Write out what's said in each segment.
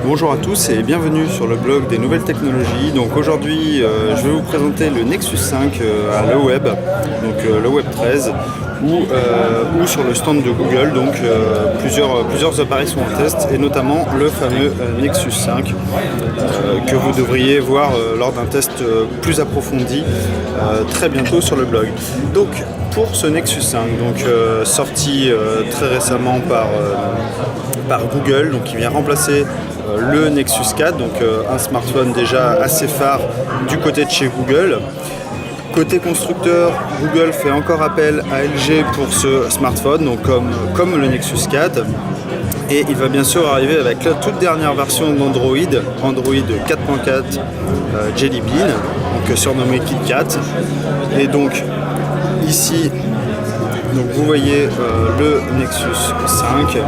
Bonjour à tous et bienvenue sur le blog des nouvelles technologies. Donc aujourd'hui, je vais vous présenter le Nexus 5 à l'EWeb, donc l'EWeb 13, ou sur le stand de Google. Donc plusieurs appareils sont en test et notamment le fameux Nexus 5 que vous devriez voir lors d'un test plus approfondi très bientôt sur le blog. Donc pour ce Nexus 5, donc sorti très récemment par Google, donc qui vient remplacer le Nexus 4, donc un smartphone déjà assez phare du côté de chez Google. Côté constructeur, Google fait encore appel à LG pour ce smartphone, donc comme le Nexus 4. Et il va bien sûr arriver avec la toute dernière version d'Android, Android 4.4 Jelly Bean, donc surnommé KitKat. Et donc ici, donc vous voyez le Nexus 5.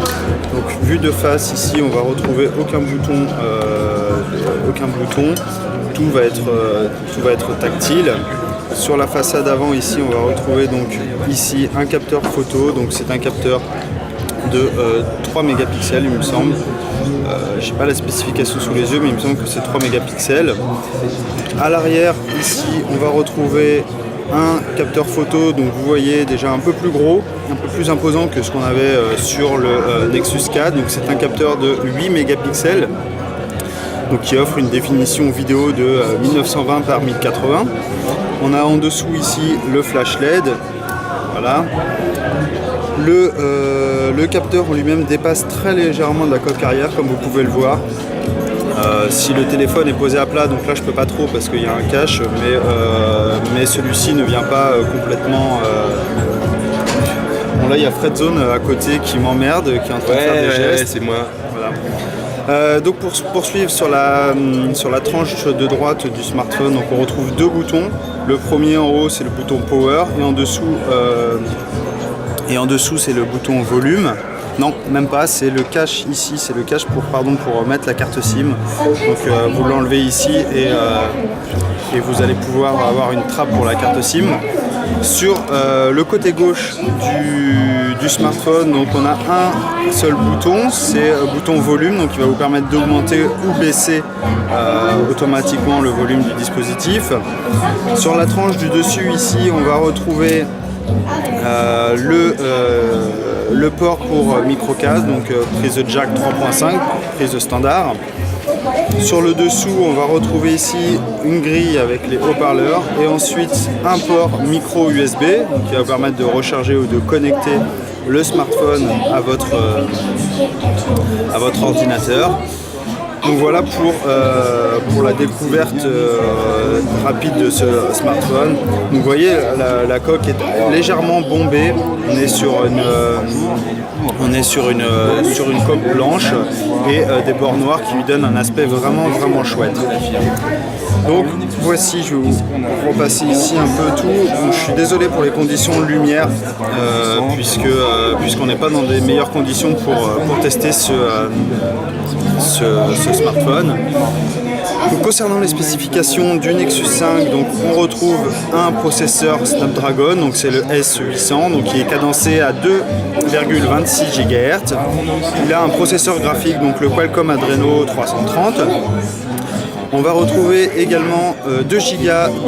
Donc vu de face ici, on va retrouver aucun bouton. Tout va être tactile. Sur la façade avant ici, on va retrouver donc ici un capteur photo. Donc c'est un capteur de 3 mégapixels, il me semble. J'ai pas la spécification sous les yeux, mais il me semble que c'est 3 mégapixels. À l'arrière ici, on va retrouver un capteur photo, donc vous voyez déjà un peu plus gros, un peu plus imposant que ce qu'on avait sur le Nexus 4. Donc c'est un capteur de 8 mégapixels, donc qui offre une définition vidéo de 1920 par 1080. On a en dessous ici le flash LED. Voilà. Le capteur en lui-même dépasse très légèrement de la coque arrière, comme vous pouvez le voir. Si le téléphone est posé à plat, donc là je peux pas trop parce qu'il y a un cache, mais celui-ci ne vient pas complètement. Bon là il y a Fredzone à côté qui m'emmerde, qui est en train de faire des gestes. C'est moi. Voilà. Donc pour poursuivre sur la tranche de droite du smartphone, donc on retrouve deux boutons. Le premier en haut c'est le bouton Power et en dessous c'est le bouton Volume. Non, même pas, c'est le cache ici, c'est le cache pour mettre la carte SIM. Donc vous l'enlevez ici et vous allez pouvoir avoir une trappe pour la carte SIM. Sur le côté gauche du smartphone, donc on a un seul bouton, c'est le bouton volume, donc qui va vous permettre d'augmenter ou baisser automatiquement le volume du dispositif. Sur la tranche du dessus ici, on va retrouver le port pour micro-casque, donc prise jack 3.5, prise de standard. Sur le dessous, on va retrouver ici une grille avec les haut-parleurs et ensuite un port micro USB qui va vous permettre de recharger ou de connecter le smartphone à votre ordinateur. Donc voilà pour la découverte rapide de ce smartphone. Donc vous voyez, la coque est légèrement bombée. On est sur une coque blanche et des bords noirs qui lui donnent un aspect vraiment chouette. Donc voici, je vais vous repasser ici un peu tout. Donc, je suis désolé pour les conditions de lumière puisqu'on n'est pas dans des meilleures conditions pour tester ce smartphone. Donc, concernant les spécifications du Nexus 5, donc on retrouve un processeur Snapdragon, donc c'est le S800, donc qui est cadencé à 2,26 GHz. Il a un processeur graphique, donc le Qualcomm Adreno 330. On va retrouver également 2 Go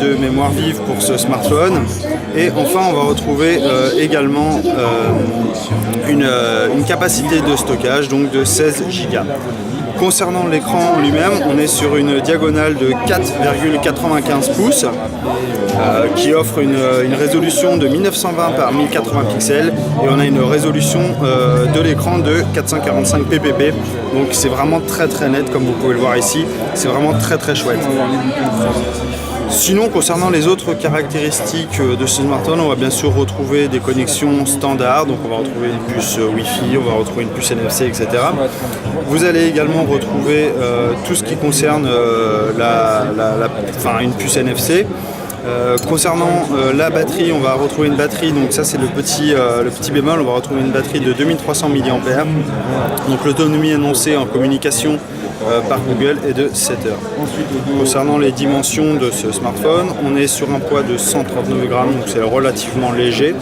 de mémoire vive pour ce smartphone. Et enfin, on va retrouver également une capacité de stockage donc de 16 Go. Concernant l'écran lui-même, on est sur une diagonale de 4,95 pouces qui offre une résolution de 1920 par 1080 pixels et on a une résolution de l'écran de 445 ppp. Donc c'est vraiment très net comme vous pouvez le voir ici, c'est vraiment très chouette. Sinon, concernant les autres caractéristiques de ce smartphone, on va bien sûr retrouver des connexions standards, donc on va retrouver une puce Wi-Fi, on va retrouver une puce NFC, etc. Vous allez également retrouver tout ce qui concerne une puce NFC. Concernant la batterie, on va retrouver une batterie, donc ça c'est le petit bémol, on va retrouver une batterie de 2300 mAh. Donc l'autonomie annoncée en communication par Google est de 7 heures. Concernant les dimensions de ce smartphone, on est sur un poids de 139 grammes, donc c'est relativement léger.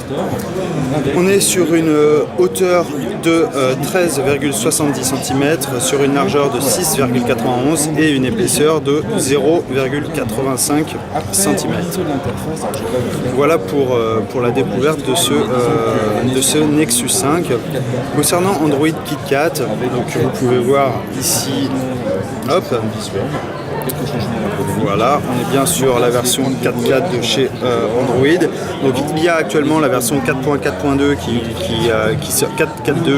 On est sur une hauteur de 13,70 cm sur une largeur de 6,91 et une épaisseur de 0,85 cm. Voilà pour la découverte de ce Nexus 5. Concernant Android KitKat, donc vous pouvez voir ici, hop, voilà, on est bien sur la version 4.4 de chez Android. Donc il y a actuellement la version 4.4.2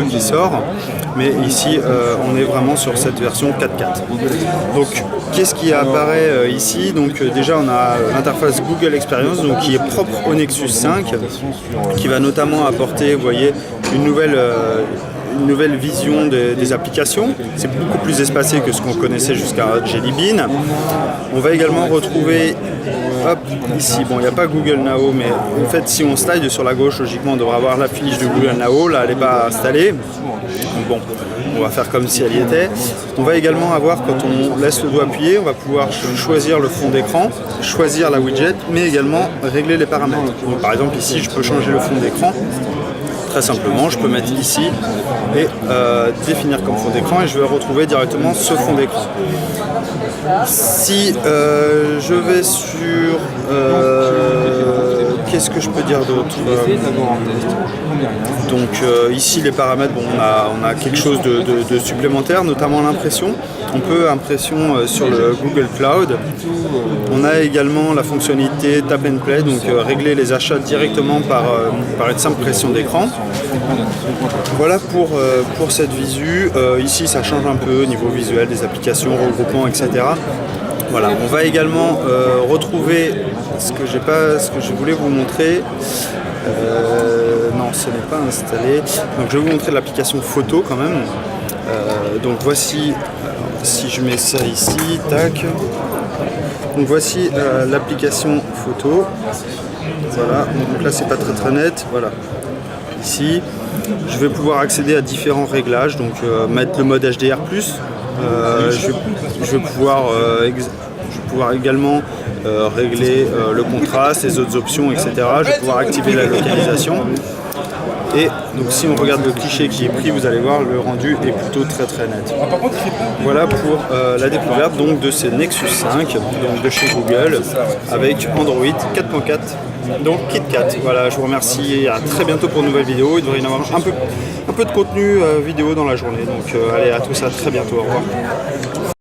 qui sort, mais ici on est vraiment sur cette version 4.4. Donc qu'est-ce qui apparaît ici? Donc déjà on a l'interface Google Experience, donc qui est propre au Nexus 5, qui va notamment apporter, vous voyez, une nouvelle vision des applications. C'est beaucoup plus espacé que ce qu'on connaissait jusqu'à Jelly Bean. On va également retrouver, hop, ici, bon, il n'y a pas Google Now, mais en fait, si on slide sur la gauche, logiquement, on devrait avoir la fiche de Google Now. Là, elle n'est pas installée. Donc, bon, on va faire comme si elle y était. On va également avoir, quand on laisse le doigt appuyé, on va pouvoir choisir le fond d'écran, choisir la widget, mais également régler les paramètres. Donc, par exemple, ici, je peux changer le fond d'écran. Très simplement, je peux mettre ici et définir comme fond d'écran et je vais retrouver directement ce fond d'écran. Si je vais sur... qu'est-ce que je peux dire d'autre? Donc ici les paramètres, bon, on a quelque chose de supplémentaire, notamment l'impression. On peut impression sur le Google Cloud. On a également la fonctionnalité Tap and Play, donc régler les achats directement par une simple pression d'écran. Voilà pour cette visu. Ici ça change un peu au niveau visuel des applications, regroupement, etc. Voilà, on va également retrouver ce que je voulais vous montrer. Non, ce n'est pas installé. Donc je vais vous montrer l'application photo quand même. Donc voici, si je mets ça ici, tac. Donc voici l'application photo. Voilà, donc là c'est pas très net. Voilà. Ici, je vais pouvoir accéder à différents réglages. Donc mettre le mode HDR+. Je vais pouvoir également régler le contraste, les autres options, etc. Je vais pouvoir activer la localisation. Et donc si on regarde le cliché qui est pris, vous allez voir, le rendu est plutôt très net. Voilà pour la découverte donc, de ces Nexus 5 donc de chez Google avec Android 4.4. Donc KitKat. Voilà, je vous remercie et à très bientôt pour une nouvelle vidéo. Il devrait y en avoir un peu de contenu vidéo dans la journée. Donc allez, à tous, à très bientôt. Au revoir.